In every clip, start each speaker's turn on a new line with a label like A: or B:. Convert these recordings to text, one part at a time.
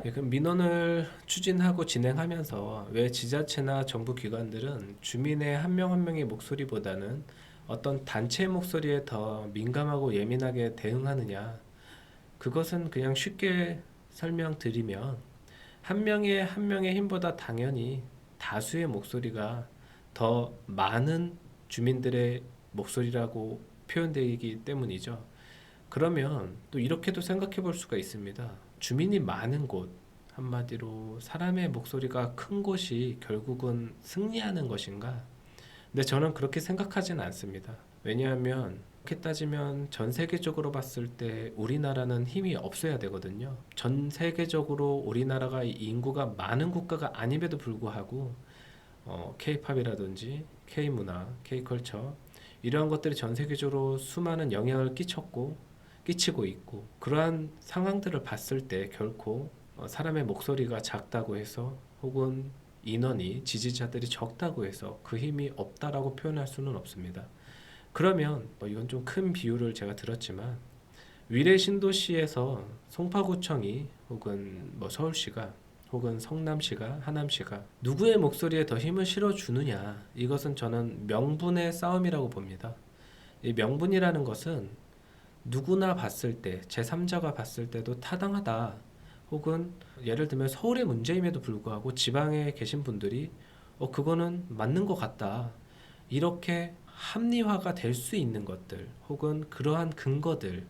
A: 네, 그럼 민원을 추진하고 진행하면서 왜 지자체나 정부 기관들은 주민의 한 명 한 명의 목소리보다는 어떤 단체의 목소리에 더 민감하고 예민하게 대응하느냐? 그것은 그냥 쉽게 설명드리면 한 명의 한 명의 힘보다 당연히 다수의 목소리가 더 많은 주민들의 목소리라고 표현되기 때문이죠. 그러면 또 이렇게도 생각해 볼 수가 있습니다. 주민이 많은 곳, 한마디로 사람의 목소리가 큰 곳이 결국은 승리하는 것인가? 근데 저는 그렇게 생각하지는 않습니다. 왜냐하면 그렇게 따지면 전 세계적으로 봤을 때 우리나라는 힘이 없어야 되거든요. 전 세계적으로 우리나라가 인구가 많은 국가가 아님에도 불구하고 K-팝이라든지 K-문화, K-컬처 이러한 것들이 전 세계적으로 수많은 영향을 끼치고 있고 그러한 상황들을 봤을 때 결코 사람의 목소리가 작다고 해서 혹은 인원이 지지자들이 적다고 해서 그 힘이 없다라고 표현할 수는 없습니다. 그러면 이건 좀 큰 비유를 제가 들었지만 위례 신도시에서 송파구청이 혹은 서울시가 혹은 성남시가 하남시가 누구의 목소리에 더 힘을 실어주느냐 이것은 저는 명분의 싸움이라고 봅니다. 이 명분이라는 것은 누구나 봤을 때 제3자가 봤을 때도 타당하다 혹은 예를 들면 서울의 문제임에도 불구하고 지방에 계신 분들이 그거는 맞는 것 같다 이렇게 합리화가 될 수 있는 것들 혹은 그러한 근거들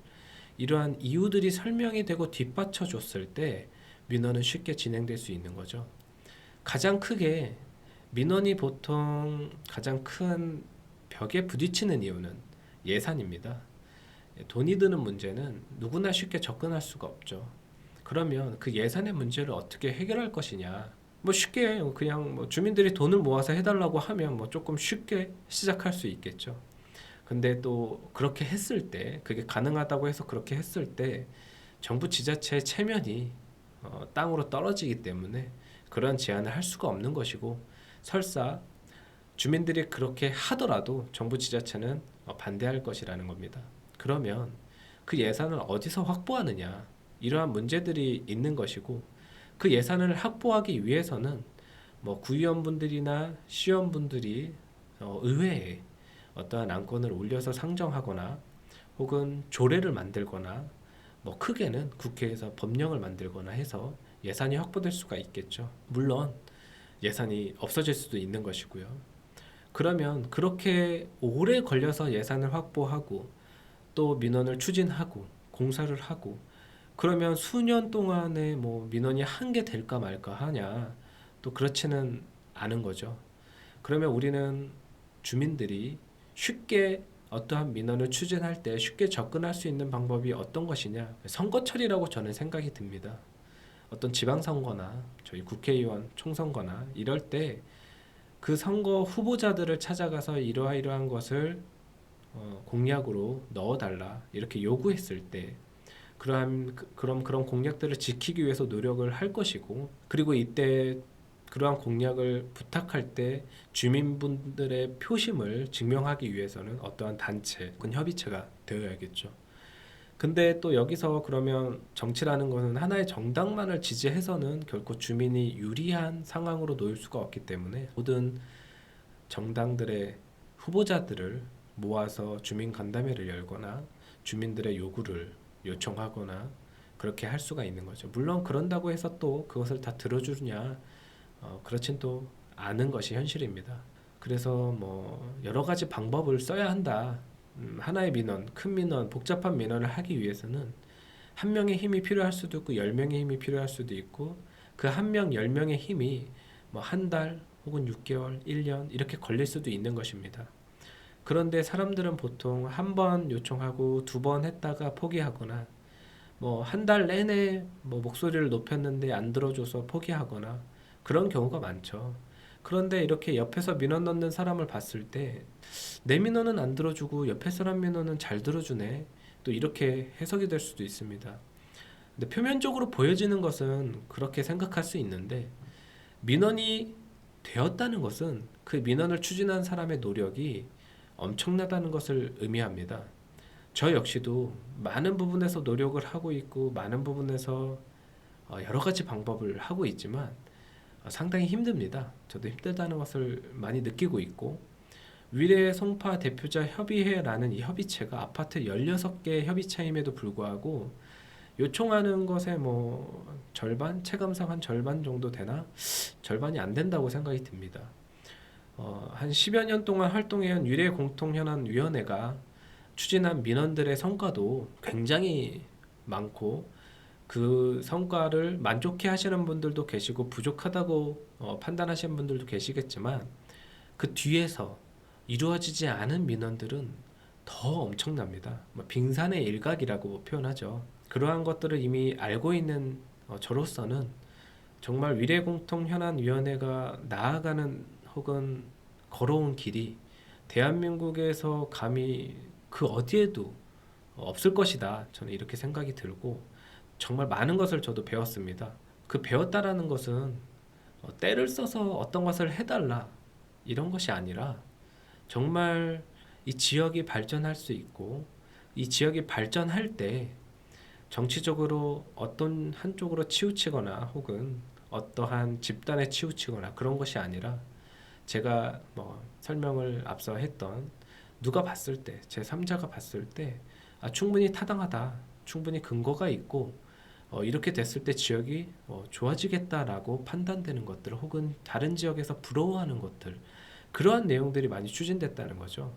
A: 이러한 이유들이 설명이 되고 뒷받쳐 줬을 때 민원은 쉽게 진행될 수 있는 거죠. 가장 크게 민원이 보통 가장 큰 벽에 부딪히는 이유는 예산입니다. 돈이 드는 문제는 누구나 쉽게 접근할 수가 없죠. 그러면 그 예산의 문제를 어떻게 해결할 것이냐? 쉽게 그냥 주민들이 돈을 모아서 해달라고 하면 조금 쉽게 시작할 수 있겠죠. 근데 또 그렇게 했을 때 그게 가능하다고 해서 그렇게 했을 때 정부 지자체의 체면이 땅으로 떨어지기 때문에 그런 제안을 할 수가 없는 것이고 설사 주민들이 그렇게 하더라도 정부 지자체는 반대할 것이라는 겁니다. 그러면 그 예산을 어디서 확보하느냐 이러한 문제들이 있는 것이고 그 예산을 확보하기 위해서는 구의원분들이나 시의원분들이 의회에 어떠한 안건을 올려서 상정하거나 혹은 조례를 만들거나 크게는 국회에서 법령을 만들거나 해서 예산이 확보될 수가 있겠죠. 물론 예산이 없어질 수도 있는 것이고요. 그러면 그렇게 오래 걸려서 예산을 확보하고 또 민원을 추진하고 공사를 하고 그러면 수년 동안에 민원이 한 개 될까 말까 하냐 또 그렇지는 않은 거죠. 그러면 우리는 주민들이 쉽게 어떠한 민원을 추진할 때 쉽게 접근할 수 있는 방법이 어떤 것이냐 선거철이라고 저는 생각이 듭니다. 어떤 지방선거나 저희 국회의원 총선거나 이럴 때 그 선거 후보자들을 찾아가서 이러한 것을 공약으로 넣어달라 이렇게 요구했을 때 그럼 그런 공약들을 지키기 위해서 노력을 할 것이고 그리고 이때 그러한 공약을 부탁할 때 주민분들의 표심을 증명하기 위해서는 어떠한 단체 혹은 협의체가 되어야겠죠. 근데 또 여기서 그러면 정치라는 것은 하나의 정당만을 지지해서는 결코 주민이 유리한 상황으로 놓일 수가 없기 때문에 모든 정당들의 후보자들을 모아서 주민 간담회를 열거나 주민들의 요구를 요청하거나 그렇게 할 수가 있는 거죠. 물론 그런다고 해서 또 그것을 다 들어주냐 그렇진 또 않은 것이 현실입니다. 그래서 여러 가지 방법을 써야 한다. 하나의 민원, 큰 민원, 복잡한 민원을 하기 위해서는 한 명의 힘이 필요할 수도 있고 10명의 힘이 필요할 수도 있고 그 한 명, 10명의 힘이 한 달 혹은 6개월, 1년 이렇게 걸릴 수도 있는 것입니다. 그런데 사람들은 보통 한 번 요청하고 두 번 했다가 포기하거나 한 달 내내 목소리를 높였는데 안 들어줘서 포기하거나 그런 경우가 많죠. 그런데 이렇게 옆에서 민원 넣는 사람을 봤을 때 내 민원은 안 들어주고 옆에 사람 민원은 잘 들어주네. 또 이렇게 해석이 될 수도 있습니다. 근데 표면적으로 보여지는 것은 그렇게 생각할 수 있는데 민원이 되었다는 것은 그 민원을 추진한 사람의 노력이 엄청나다는 것을 의미합니다. 저 역시도 많은 부분에서 노력을 하고 있고 많은 부분에서 여러 가지 방법을 하고 있지만 상당히 힘듭니다. 저도 힘들다는 것을 많이 느끼고 있고 위례 송파 대표자 협의회라는 이 협의체가 아파트 16개 협의체임에도 불구하고 요청하는 것의 뭐 절반, 체감상 한 절반 정도 되나? 절반이 안 된다고 생각이 듭니다. 한 10여 년 동안 활동해온 위례 공통현안위원회가 추진한 민원들의 성과도 굉장히 많고 그 성과를 만족해 하시는 분들도 계시고 부족하다고 판단하시는 분들도 계시겠지만 그 뒤에서 이루어지지 않은 민원들은 더 엄청납니다. 뭐 빙산의 일각이라고 표현하죠. 그러한 것들을 이미 알고 있는 저로서는 정말 위례공통현안위원회가 나아가는 혹은 걸어온 길이 대한민국에서 감히 그 어디에도 없을 것이다. 저는 이렇게 생각이 들고 정말 많은 것을 저도 배웠습니다. 그 배웠다라는 것은 때를 써서 어떤 것을 해달라 이런 것이 아니라 정말 이 지역이 발전할 수 있고 이 지역이 발전할 때 정치적으로 어떤 한쪽으로 치우치거나 혹은 어떠한 집단에 치우치거나 그런 것이 아니라 제가 뭐 설명을 앞서 했던 누가 봤을 때 제3자가 봤을 때 충분히 타당하다 충분히 근거가 있고 이렇게 됐을 때 지역이 좋아지겠다라고 판단되는 것들 혹은 다른 지역에서 부러워하는 것들 그러한 내용들이 많이 추진됐다는 거죠.